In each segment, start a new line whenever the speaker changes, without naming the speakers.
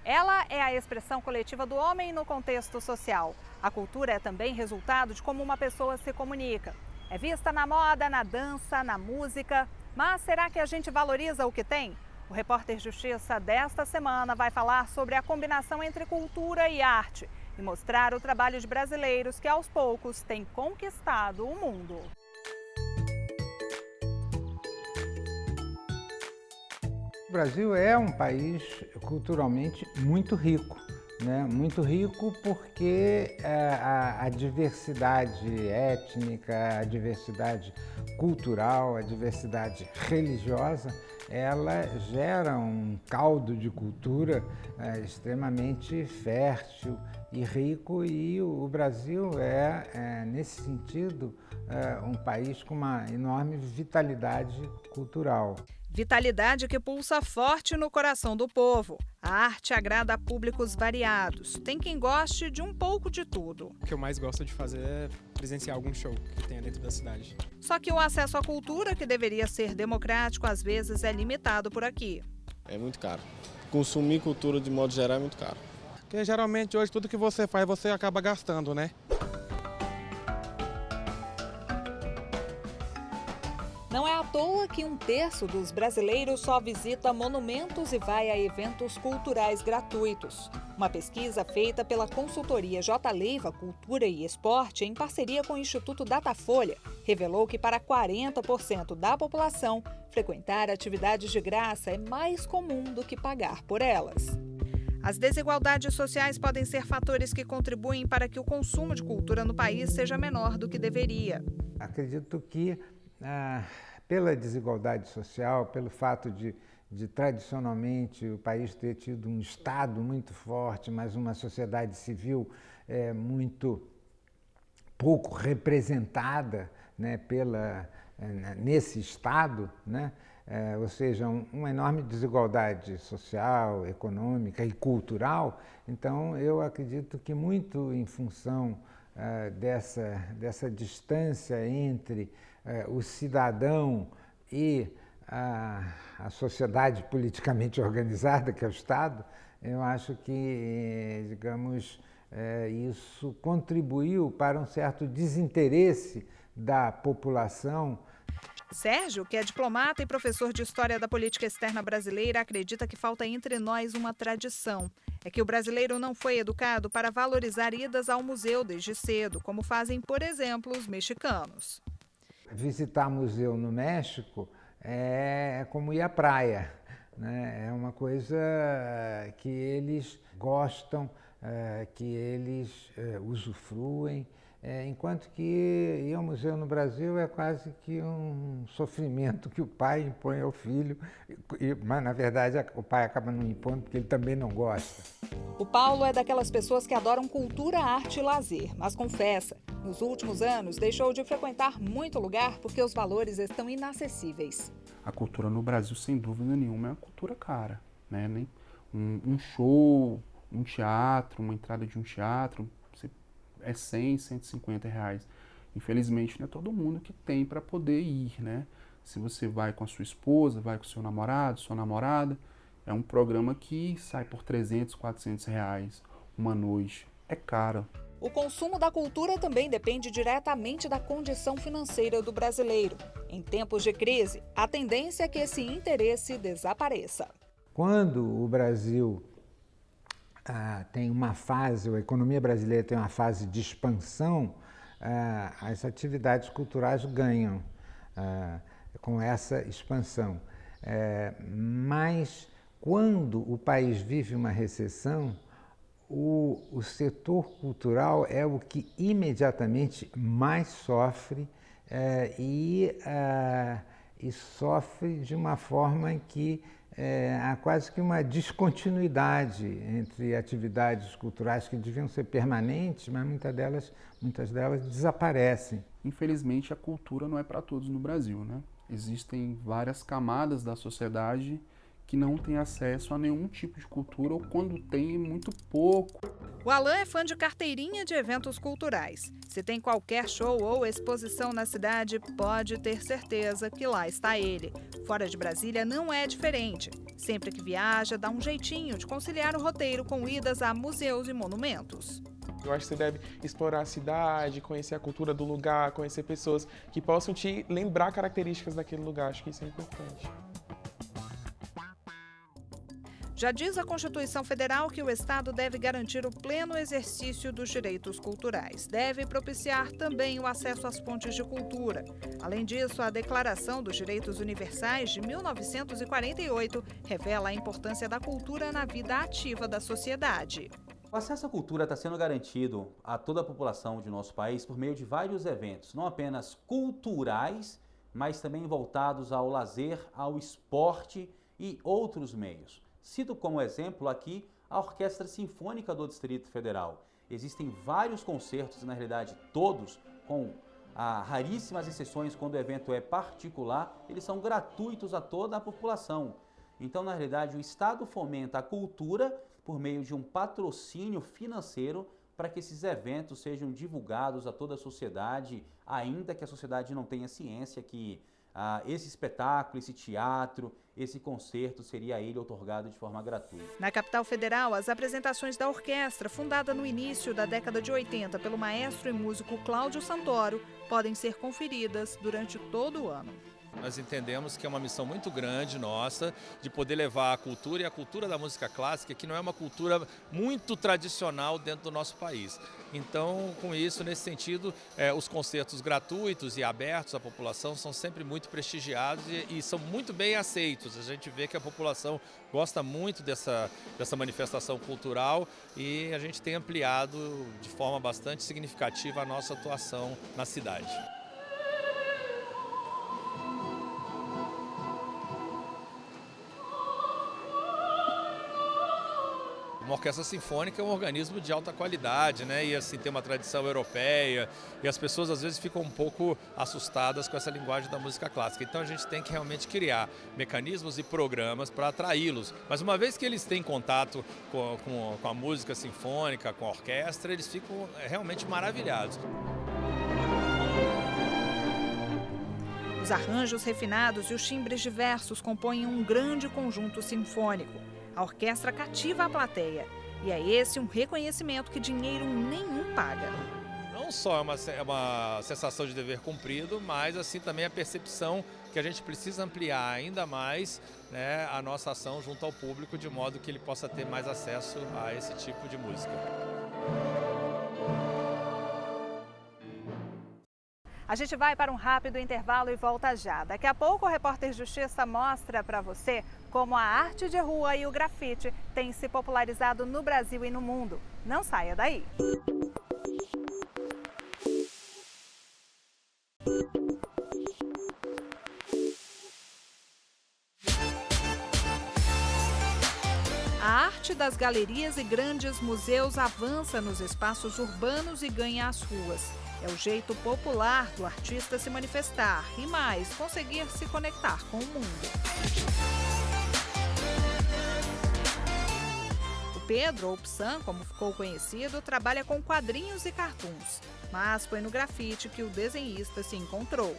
Ela é a expressão coletiva do homem no contexto social. A cultura é também resultado de como uma pessoa se comunica. É vista na moda, na dança, na música. Mas será que a gente valoriza o que tem? O repórter Justiça desta semana vai falar sobre a combinação entre cultura e arte e mostrar o trabalho de brasileiros que aos poucos têm conquistado o mundo.
O Brasil é um país culturalmente muito rico, né? Muito rico porque a diversidade étnica, a diversidade cultural, a diversidade religiosa, ela gera um caldo de cultura extremamente fértil e rico, e o Brasil nesse sentido, um país com uma enorme vitalidade cultural.
Vitalidade que pulsa forte no coração do povo. A arte agrada a públicos variados. Tem quem goste de um pouco de tudo.
O que eu mais gosto de fazer é presenciar algum show que tenha dentro da cidade.
Só que o acesso à cultura, que deveria ser democrático, às vezes é limitado por aqui.
É muito caro. Consumir cultura de modo geral é muito caro.
Porque geralmente hoje tudo que você faz você acaba gastando, né?
Não é à toa que 1/3 dos brasileiros só visita monumentos e vai a eventos culturais gratuitos. Uma pesquisa feita pela consultoria J. Leiva Cultura e Esporte, em parceria com o Instituto Datafolha, revelou que para 40% da população, frequentar atividades de graça é mais comum do que pagar por elas. As desigualdades sociais podem ser fatores que contribuem para que o consumo de cultura no país seja menor do que deveria.
Acredito que pela desigualdade social, pelo fato de tradicionalmente o país ter tido um Estado muito forte, mas uma sociedade civil muito pouco representada, né, nesse Estado, né? Ou seja, uma enorme desigualdade social, econômica e cultural. Então, eu acredito que muito em função dessa distância entre o cidadão e a sociedade politicamente organizada, que é o Estado, eu acho que, digamos, isso contribuiu para um certo desinteresse da população.
Sérgio, que é diplomata e professor de História da Política Externa Brasileira, acredita que falta entre nós uma tradição. É que o brasileiro não foi educado para valorizar idas ao museu desde cedo, como fazem, por exemplo, os mexicanos.
Visitar museu no México é como ir à praia, né? É uma coisa que eles gostam, que eles usufruem, enquanto que ir ao museu no Brasil é quase que um sofrimento que o pai impõe ao filho, mas na verdade o pai acaba não impondo porque ele também não gosta.
O Paulo é daquelas pessoas que adoram cultura, arte e lazer, mas confessa, nos últimos anos deixou de frequentar muito lugar porque os valores estão inacessíveis.
A cultura no Brasil, sem dúvida nenhuma, é uma cultura cara, né? Um show, um teatro, uma entrada de um teatro, é 100, 150 reais. Infelizmente, não é todo mundo que tem para poder ir, né? Se você vai com a sua esposa, vai com o seu namorado, sua namorada, é um programa que sai por 300, 400 reais uma noite. É caro.
O consumo da cultura também depende diretamente da condição financeira do brasileiro. Em tempos de crise, a tendência é que esse interesse desapareça.
Quando o Brasil tem uma fase, a economia brasileira tem uma fase de expansão, as atividades culturais ganham com essa expansão. Mas quando o país vive uma recessão, o setor cultural é o que imediatamente mais sofre e sofre de uma forma que há quase que uma descontinuidade entre atividades culturais que deviam ser permanentes, mas muitas delas desaparecem.
Infelizmente, a cultura não é para todos no Brasil, né? Existem várias camadas da sociedade que não tem acesso a nenhum tipo de cultura ou quando tem, é muito pouco.
O Alan é fã de carteirinha de eventos culturais. Se tem qualquer show ou exposição na cidade, pode ter certeza que lá está ele. Fora de Brasília não é diferente. Sempre que viaja, dá um jeitinho de conciliar o roteiro com idas a museus e monumentos.
Eu acho que você deve explorar a cidade, conhecer a cultura do lugar, conhecer pessoas que possam te lembrar características daquele lugar. Acho que isso é importante.
Já diz a Constituição Federal que o Estado deve garantir o pleno exercício dos direitos culturais. Deve propiciar também o acesso às fontes de cultura. Além disso, a Declaração dos Direitos Universais de 1948 revela a importância da cultura na vida ativa da sociedade.
O acesso à cultura está sendo garantido a toda a população de nosso país por meio de vários eventos, não apenas culturais, mas também voltados ao lazer, ao esporte e outros meios. Cito como exemplo aqui a Orquestra Sinfônica do Distrito Federal. Existem vários concertos, na realidade todos, com raríssimas exceções quando o evento é particular, eles são gratuitos a toda a população. Então, na realidade, o Estado fomenta a cultura por meio de um patrocínio financeiro para que esses eventos sejam divulgados a toda a sociedade, ainda que a sociedade não tenha ciência que esse espetáculo, esse teatro, esse concerto seria a ele otorgado de forma gratuita.
Na capital federal, as apresentações da orquestra, fundada no início da década de 80 pelo maestro e músico Cláudio Santoro, podem ser conferidas durante todo o ano.
Nós entendemos que é uma missão muito grande nossa de poder levar a cultura e a cultura da música clássica, que não é uma cultura muito tradicional dentro do nosso país. Então, com isso, nesse sentido, os concertos gratuitos e abertos à população são sempre muito prestigiados e são muito bem aceitos. A gente vê que a população gosta muito dessa manifestação cultural e a gente tem ampliado de forma bastante significativa a nossa atuação na cidade. Uma orquestra sinfônica é um organismo de alta qualidade, né? E assim tem uma tradição europeia e as pessoas às vezes ficam um pouco assustadas com essa linguagem da música clássica. Então a gente tem que realmente criar mecanismos e programas para atraí-los. Mas uma vez que eles têm contato com a música sinfônica, com a orquestra, eles ficam realmente maravilhados.
Os arranjos refinados e os timbres diversos compõem um grande conjunto sinfônico. A orquestra cativa a plateia e é esse um reconhecimento que dinheiro nenhum paga.
Não só é uma sensação de dever cumprido, mas assim também a percepção que a gente precisa ampliar ainda mais, né, a nossa ação junto ao público, de modo que ele possa ter mais acesso a esse tipo de música.
A gente vai para um rápido intervalo e volta já. Daqui a pouco o Repórter Justiça mostra para você como a arte de rua e o grafite têm se popularizado no Brasil e no mundo. Não saia daí! A arte das galerias e grandes museus avança nos espaços urbanos e ganha as ruas. É o jeito popular do artista se manifestar e mais, conseguir se conectar com o mundo. O Pedro, ou Psan, como ficou conhecido, trabalha com quadrinhos e cartoons. Mas foi no grafite que o desenhista se encontrou.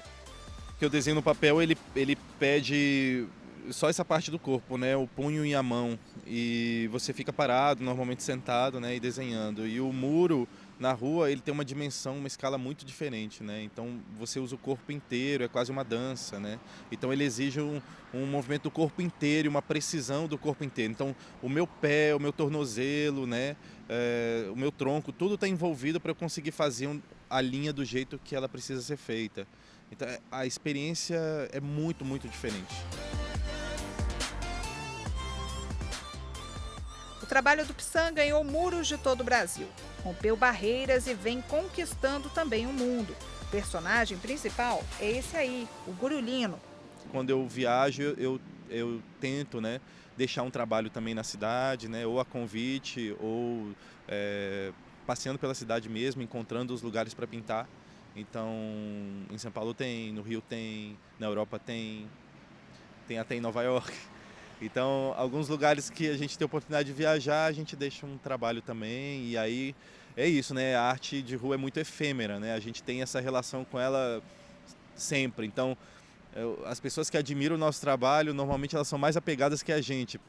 Que o desenho no papel, ele pede só essa parte do corpo, né? O punho e a mão. E você fica parado, normalmente sentado, né? E desenhando. E o muro na rua, ele tem uma dimensão, uma escala muito diferente, né? Então você usa o corpo inteiro, é quase uma dança, né? Então ele exige um movimento do corpo inteiro, uma precisão do corpo inteiro. Então o meu pé, o meu tornozelo, né? O meu tronco, tudo está envolvido para eu conseguir fazer a linha do jeito que ela precisa ser feita. Então a experiência é muito, muito diferente.
O trabalho do Psan ganhou muros de todo o Brasil. Rompeu barreiras e vem conquistando também o mundo. O personagem principal é esse aí, o Gurulino.
Quando eu viajo, eu tento, né, deixar um trabalho também na cidade, né, ou a convite, ou passeando pela cidade mesmo, encontrando os lugares para pintar. Então, em São Paulo tem, no Rio tem, na Europa tem até em Nova York. Então, alguns lugares que a gente tem oportunidade de viajar, a gente deixa um trabalho também, e aí é isso, né? A arte de rua é muito efêmera, né? A gente tem essa relação com ela sempre. Então, as pessoas que admiram o nosso trabalho, normalmente elas são mais apegadas que a gente.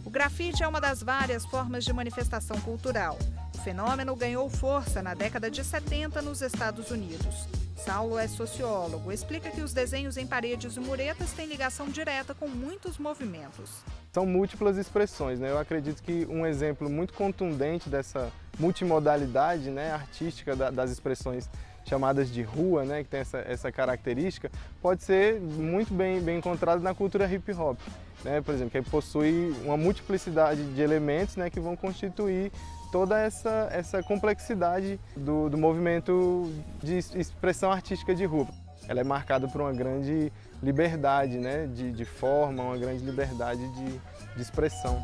O grafite é uma das várias formas de manifestação cultural. O fenômeno ganhou força na década de 70 nos Estados Unidos. Saulo é sociólogo, explica que os desenhos em paredes e muretas têm ligação direta com muitos movimentos.
São múltiplas expressões, né? Eu acredito que um exemplo muito contundente dessa multimodalidade, né, artística das expressões chamadas de rua, né, que tem essa característica, pode ser muito bem encontrado na cultura hip hop, né? Por exemplo, que possui uma multiplicidade de elementos, né, que vão constituir toda essa complexidade do movimento de expressão artística de rua. Ela é marcada por uma grande liberdade, né, de forma, uma grande liberdade de expressão.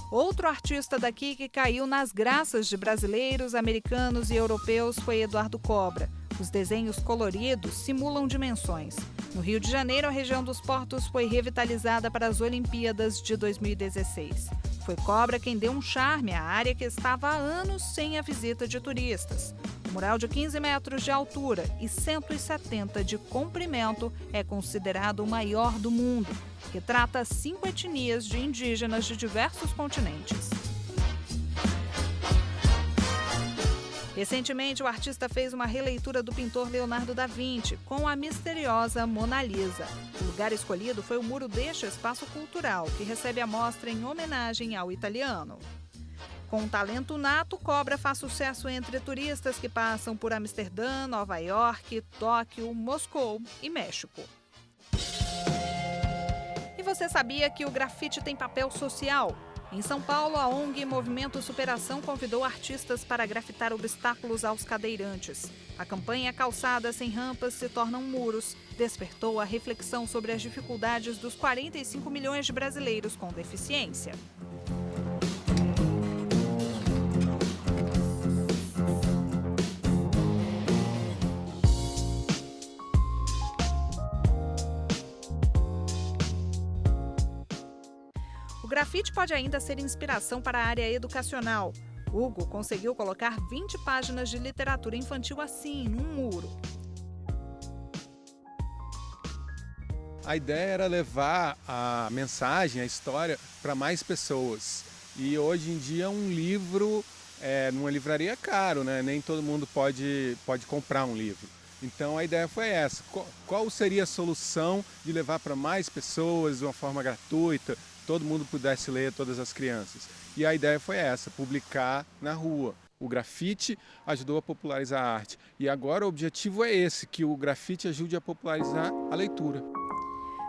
Outro artista daqui que caiu nas graças de brasileiros, americanos e europeus foi Eduardo Cobra. Os desenhos coloridos simulam dimensões. No Rio de Janeiro, a região dos Portos foi revitalizada para as Olimpíadas de 2016. Foi Cobra quem deu um charme à área que estava há anos sem a visita de turistas. O mural de 15 metros de altura e 170 de comprimento é considerado o maior do mundo. Retrata 5 etnias de indígenas de diversos continentes. Recentemente, o artista fez uma releitura do pintor Leonardo da Vinci com a misteriosa Mona Lisa. O lugar escolhido foi o muro deste espaço cultural, que recebe a mostra em homenagem ao italiano. Com um talento nato, Cobra faz sucesso entre turistas que passam por Amsterdã, Nova York, Tóquio, Moscou e México. E você sabia que o grafite tem papel social? Em São Paulo, a ONG Movimento Superação convidou artistas para grafitar obstáculos aos cadeirantes. A campanha Calçadas Sem Rampas se Tornam Muros despertou a reflexão sobre as dificuldades dos 45 milhões de brasileiros com deficiência. O grafite pode ainda ser inspiração para a área educacional. Hugo conseguiu colocar 20 páginas de literatura infantil assim, num muro.
A ideia era levar a mensagem, a história, para mais pessoas. E hoje em dia um livro, numa livraria é caro, né? Nem todo mundo pode comprar um livro. Então a ideia foi essa. Qual seria a solução de levar para mais pessoas de uma forma gratuita? Todo mundo pudesse ler, todas as crianças. E a ideia foi essa, publicar na rua. O grafite ajudou a popularizar a arte. E agora o objetivo é esse, que o grafite ajude a popularizar a leitura.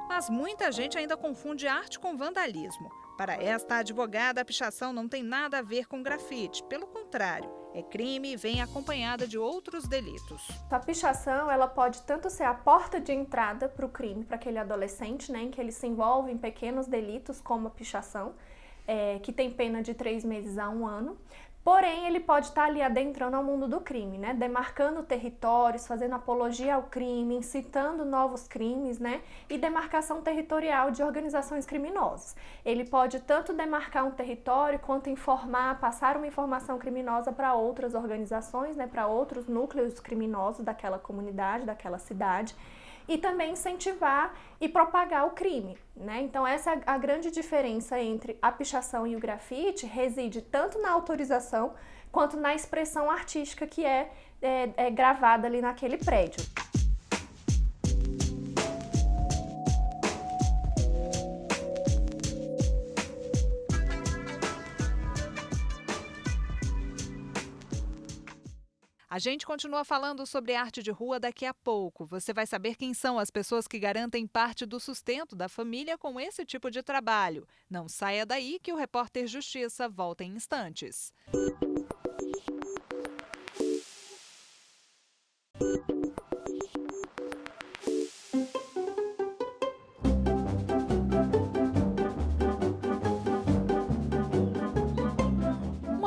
Mas muita gente ainda confunde arte com vandalismo. Para esta advogada, a pichação não tem nada a ver com grafite. Pelo contrário, é crime e vem acompanhada de outros delitos.
A pichação, ela pode tanto ser a porta de entrada para o crime, para aquele adolescente, né, em que ele se envolve em pequenos delitos como a pichação, que tem pena de 3 meses a 1 ano. Porém, ele pode estar ali adentrando ao mundo do crime, né? Demarcando territórios, fazendo apologia ao crime, incitando novos crimes, né? E demarcação territorial de organizações criminosas. Ele pode tanto demarcar um território quanto informar, passar uma informação criminosa para outras organizações, né? Para outros núcleos criminosos daquela comunidade, daquela cidade. E também incentivar e propagar o crime, né? Então essa é a grande diferença entre a pichação e o grafite, reside tanto na autorização quanto na expressão artística que é gravada ali naquele prédio.
A gente continua falando sobre arte de rua daqui a pouco. Você vai saber quem são as pessoas que garantem parte do sustento da família com esse tipo de trabalho. Não saia daí que o Repórter Justiça volta em instantes.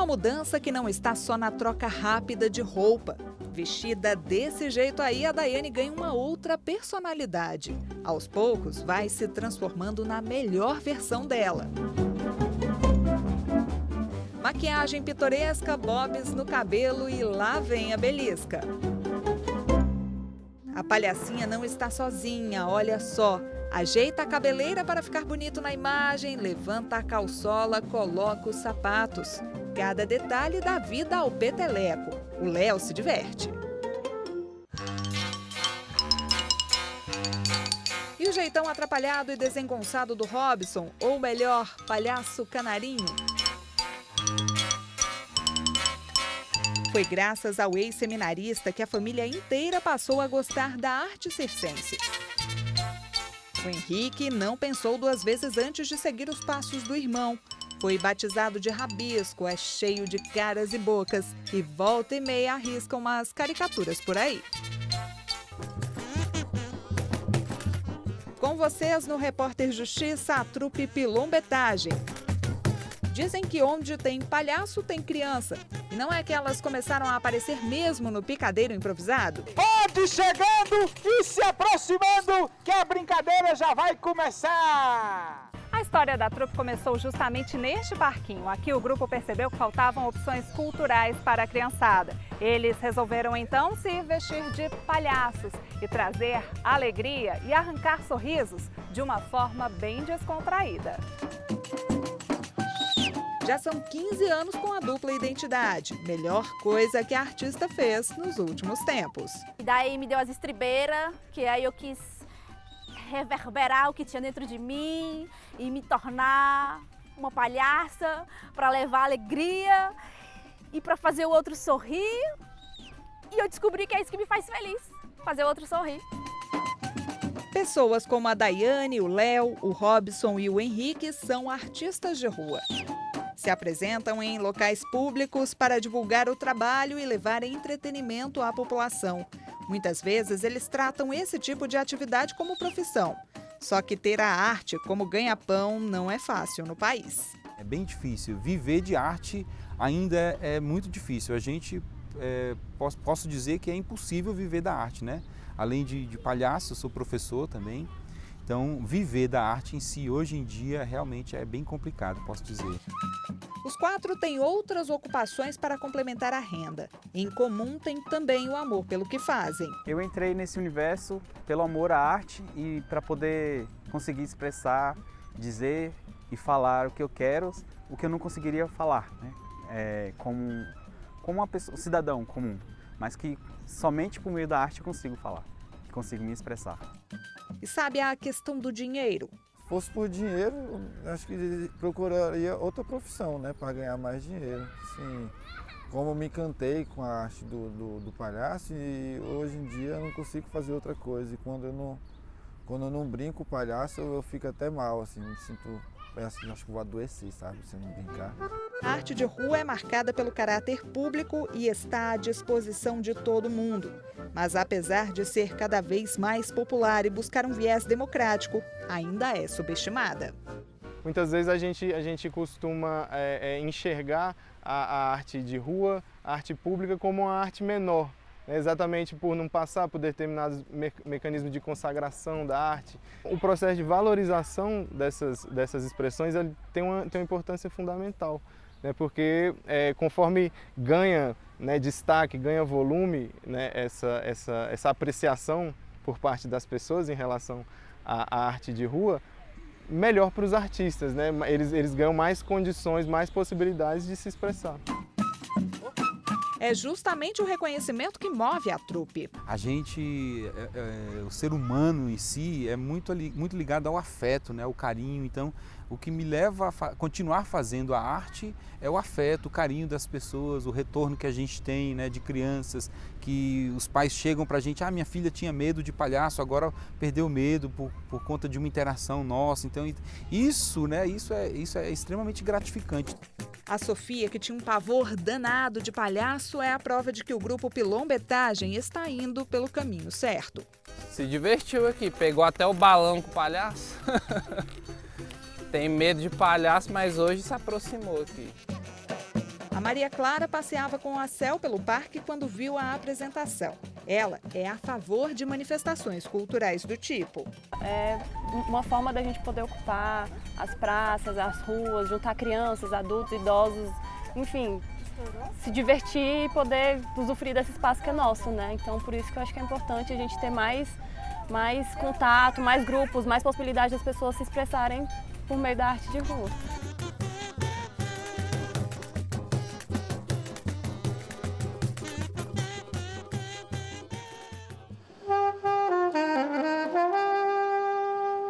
mudança que não está só na troca rápida de roupa. Vestida desse jeito aí, a Daiane ganha uma outra personalidade. Aos poucos, vai se transformando na melhor versão dela. Maquiagem pitoresca, bobs no cabelo e lá vem a belisca. A palhacinha não está sozinha, olha só. Ajeita a cabeleira para ficar bonito na imagem, levanta a calçola, coloca os sapatos. Cada detalhe dá vida ao peteleco. O Léo se diverte. E o jeitão atrapalhado e desengonçado do Robson, ou melhor, palhaço canarinho? Foi graças ao ex-seminarista que a família inteira passou a gostar da arte circense. O Henrique não pensou duas vezes antes de seguir os passos do irmão. Foi batizado de Rabisco, é cheio de caras e bocas e volta e meia arrisca umas caricaturas por aí. Com vocês no Repórter Justiça, a trupe Pilombetagem. Dizem que onde tem palhaço tem criança. E não é que elas começaram a aparecer mesmo no picadeiro improvisado?
Pode chegando e se aproximando que a brincadeira já vai começar!
A história da trupe começou justamente neste parquinho. Aqui o grupo percebeu que faltavam opções culturais para a criançada. Eles resolveram então se vestir de palhaços e trazer alegria e arrancar sorrisos de uma forma bem descontraída. Já são 15 anos com a dupla identidade. Melhor coisa que a artista fez nos últimos tempos.
E daí me deu as estribeiras, que aí eu quis reverberar o que tinha dentro de mim e me tornar uma palhaça para levar alegria e para fazer o outro sorrir. E eu descobri que é isso que me faz feliz, fazer o outro sorrir.
Pessoas como a Daiane, o Léo, o Robson e o Henrique são artistas de rua. Se apresentam em locais públicos para divulgar o trabalho e levar entretenimento à população. Muitas vezes eles tratam esse tipo de atividade como profissão. Só que ter a arte como ganha-pão não é fácil no país.
É bem difícil. Viver de arte ainda é muito difícil. A gente, posso dizer que é impossível viver da arte, né? Além de palhaço, eu sou professor também. Então, viver da arte em si, hoje em dia, realmente é bem complicado, posso dizer.
Os quatro têm outras ocupações para complementar a renda. Em comum, tem também o amor pelo que fazem.
Eu entrei nesse universo pelo amor à arte e para poder conseguir expressar, dizer e falar o que eu quero, o que eu não conseguiria falar, né? Como uma pessoa, um cidadão comum, mas que somente por meio da arte eu consigo falar, consigo me expressar.
E sabe a questão do dinheiro?
Se fosse por dinheiro, acho que procuraria outra profissão, né, para ganhar mais dinheiro. Sim, como eu me encantei com a arte do palhaço e hoje em dia eu não consigo fazer outra coisa. E quando eu não brinco o palhaço, eu fico até mal, assim, me sinto, acho que vou adoecer, sabe, se eu não brincar.
A arte de rua é marcada pelo caráter público e está à disposição de todo mundo. Mas apesar de ser cada vez mais popular e buscar um viés democrático, ainda é subestimada.
Muitas vezes a gente costuma enxergar a arte de rua, a arte pública, como uma arte menor, né? Exatamente por não passar por determinados mecanismos de consagração da arte. O processo de valorização dessas expressões ele tem uma importância fundamental, né? Porque conforme ganha, né, destaque, ganha volume, né, essa apreciação por parte das pessoas em relação à arte de rua, melhor para os artistas, né? Eles ganham mais condições, mais possibilidades de se expressar.
É justamente o reconhecimento que move a trupe.
A gente, o ser humano em si é muito ligado ao afeto, né, ao carinho. Então, o que me leva a continuar fazendo a arte é o afeto, o carinho das pessoas, o retorno que a gente tem, né, de crianças, que os pais chegam pra gente, minha filha tinha medo de palhaço, agora perdeu o medo por conta de uma interação nossa. Então, isso é extremamente gratificante.
A Sofia, que tinha um pavor danado de palhaço, é a prova de que o grupo Pilombetagem está indo pelo caminho certo.
Se divertiu aqui, pegou até o balão com o palhaço. Tem medo de palhaço, mas hoje se aproximou aqui.
A Maria Clara passeava com a Cel pelo parque quando viu a apresentação. Ela é a favor de manifestações culturais do tipo.
É uma forma da gente poder ocupar as praças, as ruas, juntar crianças, adultos, idosos, enfim, se divertir e poder usufruir desse espaço que é nosso, né? Então, por isso que eu acho que é importante a gente ter mais contato, mais grupos, mais possibilidade das pessoas se expressarem por meio da arte de rua.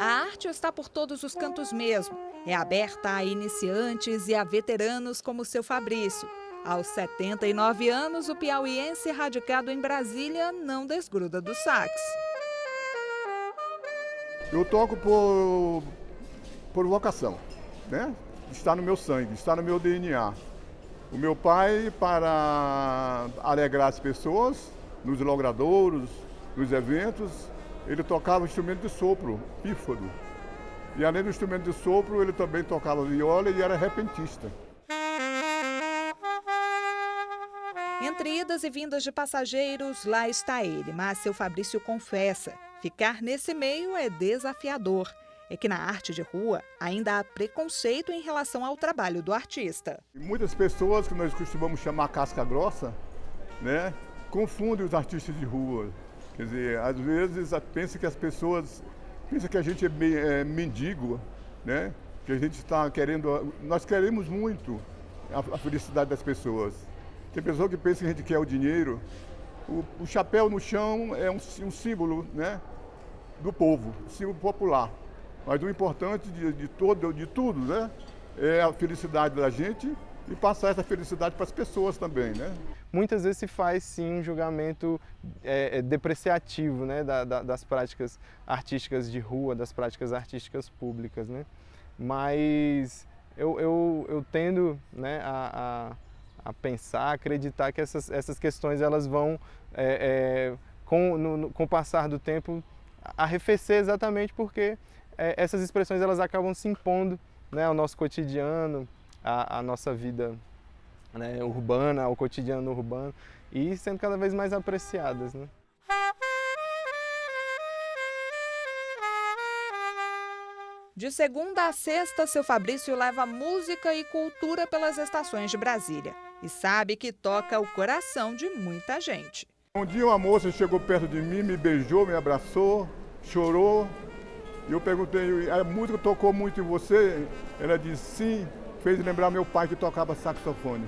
A arte está por todos os cantos mesmo. É aberta a iniciantes e a veteranos como o seu Fabrício. Aos 79 anos, o piauiense radicado em Brasília não desgruda do sax.
Eu toco por vocação, né? Está no meu sangue, está no meu DNA. O meu pai, para alegrar as pessoas, nos logradouros, nos eventos, ele tocava instrumento de sopro, pífaro. E além do instrumento de sopro, ele também tocava viola e era repentista.
Entre idas e vindas de passageiros, lá está ele, mas seu Fabrício confessa, ficar nesse meio é desafiador. É que na arte de rua ainda há preconceito em relação ao trabalho do artista.
Muitas pessoas que nós costumamos chamar casca grossa, né, confundem os artistas de rua. Quer dizer, às vezes pensa que as pessoas pensam que a gente é mendigo, né, que a gente está querendo, nós queremos muito a felicidade das pessoas. Tem pessoa que pensa que a gente quer o dinheiro. O chapéu no chão é um símbolo, né, do povo, símbolo popular. Mas o importante de tudo, né, é a felicidade da gente e passar essa felicidade para as pessoas também, né?
Muitas vezes se faz sim um julgamento depreciativo, né, das práticas artísticas de rua, das práticas artísticas públicas, né? Mas eu tendo, né, a pensar, acreditar que essas questões elas vão, com o passar do tempo, arrefecer exatamente porque essas expressões elas acabam se impondo, né, ao nosso cotidiano, à nossa vida, né, urbana, ao cotidiano urbano, e sendo cada vez mais apreciadas, né?
De segunda a sexta, seu Fabrício leva música e cultura pelas estações de Brasília. E sabe que toca o coração de muita gente.
Um dia uma moça chegou perto de mim, me beijou, me abraçou, chorou. E eu perguntei, a música tocou muito em você? Ela disse sim, fez lembrar meu pai que tocava saxofone.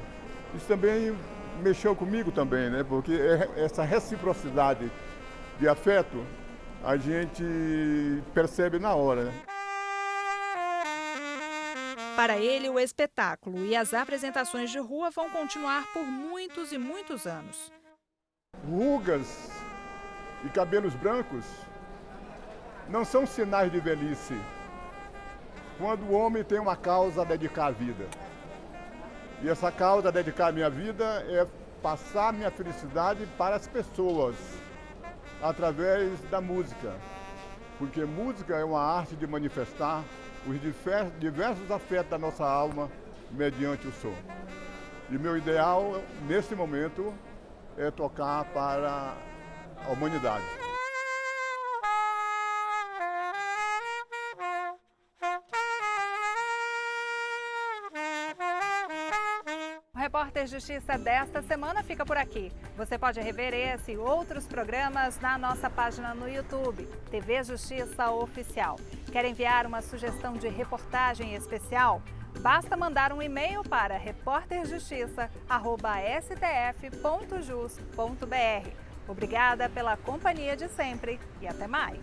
Isso também mexeu comigo também, né? Porque essa reciprocidade de afeto a gente percebe na hora, né?
Para ele, o espetáculo e as apresentações de rua vão continuar por muitos e muitos anos.
Rugas e cabelos brancos não são sinais de velhice, quando o homem tem uma causa a dedicar à vida. E essa causa a dedicar à minha vida é passar minha felicidade para as pessoas, através da música. Porque música é uma arte de manifestar os diversos afetos da nossa alma mediante o som. E meu ideal, nesse momento, é tocar para a humanidade.
O Repórter Justiça desta semana fica por aqui. Você pode rever esse e outros programas na nossa página no YouTube, TV Justiça Oficial. Quer enviar uma sugestão de reportagem especial? Basta mandar um e-mail para reporterjustiça@stf.jus.br. Obrigada pela companhia de sempre e até mais.